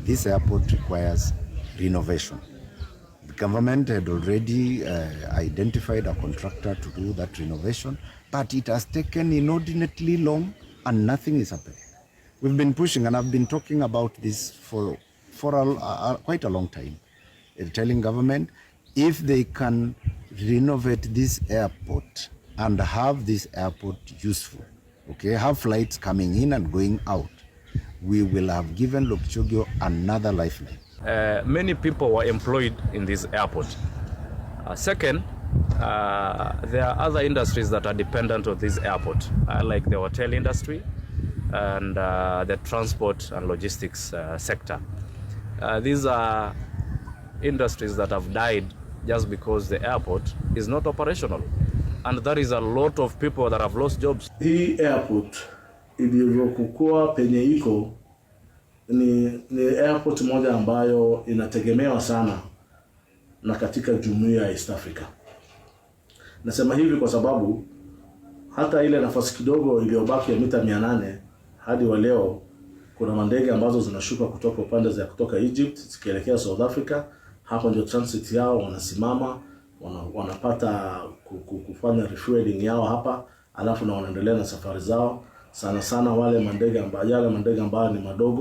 this airport requires renovation. The government had already identified a contractor to do that renovation, but it has taken inordinately long and nothing is happening. We've been pushing, and I've been talking about this for quite a long time, telling government if they can renovate this airport and have this airport useful, okay, have flights coming in and going out, we will have given Lokichogio another lifeline. Many people were employed in this airport. Second, there are other industries that are dependent on this airport, like the hotel industry and the transport and logistics sector. These are industries that have died just because the airport is not operational. And there is a lot of people that have lost jobs. Hii airport ilivyokuwa penye iko ni airport moja ambayo inategemewa sana na katika jumuiya ya East Africa. Nasema hivi kwa sababu hata ile nafasi kidogo iliyobaki ya mita 800 hadi wa leo kuna mandege ambazo zinashuka kutoka upande za kutoka Egypt zikielekea South Africa. Hapo ndio transit yao, wanasimama, wanapata kufanya refueling yao hapa, alafu na wanaendelea na safari zao. Sana sana wale mandege ambayo ni madogo